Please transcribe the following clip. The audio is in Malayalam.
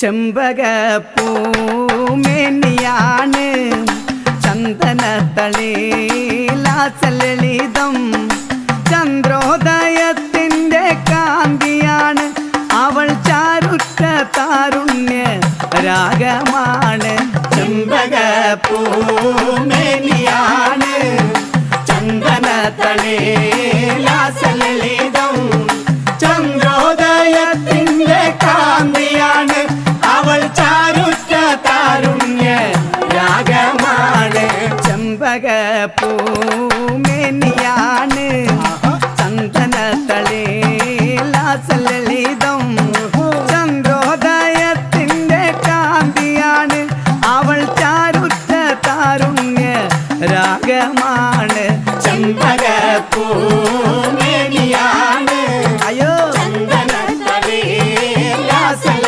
ചെമ്പകപ്പൂമേനിയാണ് ചന്ദനത്തളിലാസലളിതം ചന്ദ്രോദയത്തിൻ്റെ കാന്തിയാണ് അവൾ ചാരുറ്റ താരുണ്യ രാഗമാണ് ചെമ്പകപ്പൂമേനിയാണ് ചന്ദനത്തളിലാസലളിതം ചന്ദ്രോദയത്തിൻ്റെ കാന്തിയാണ് അവൾ ചാരുറ്റ താരുണ്യ രാഗമാണ് ചെമ്പകപ്പൂ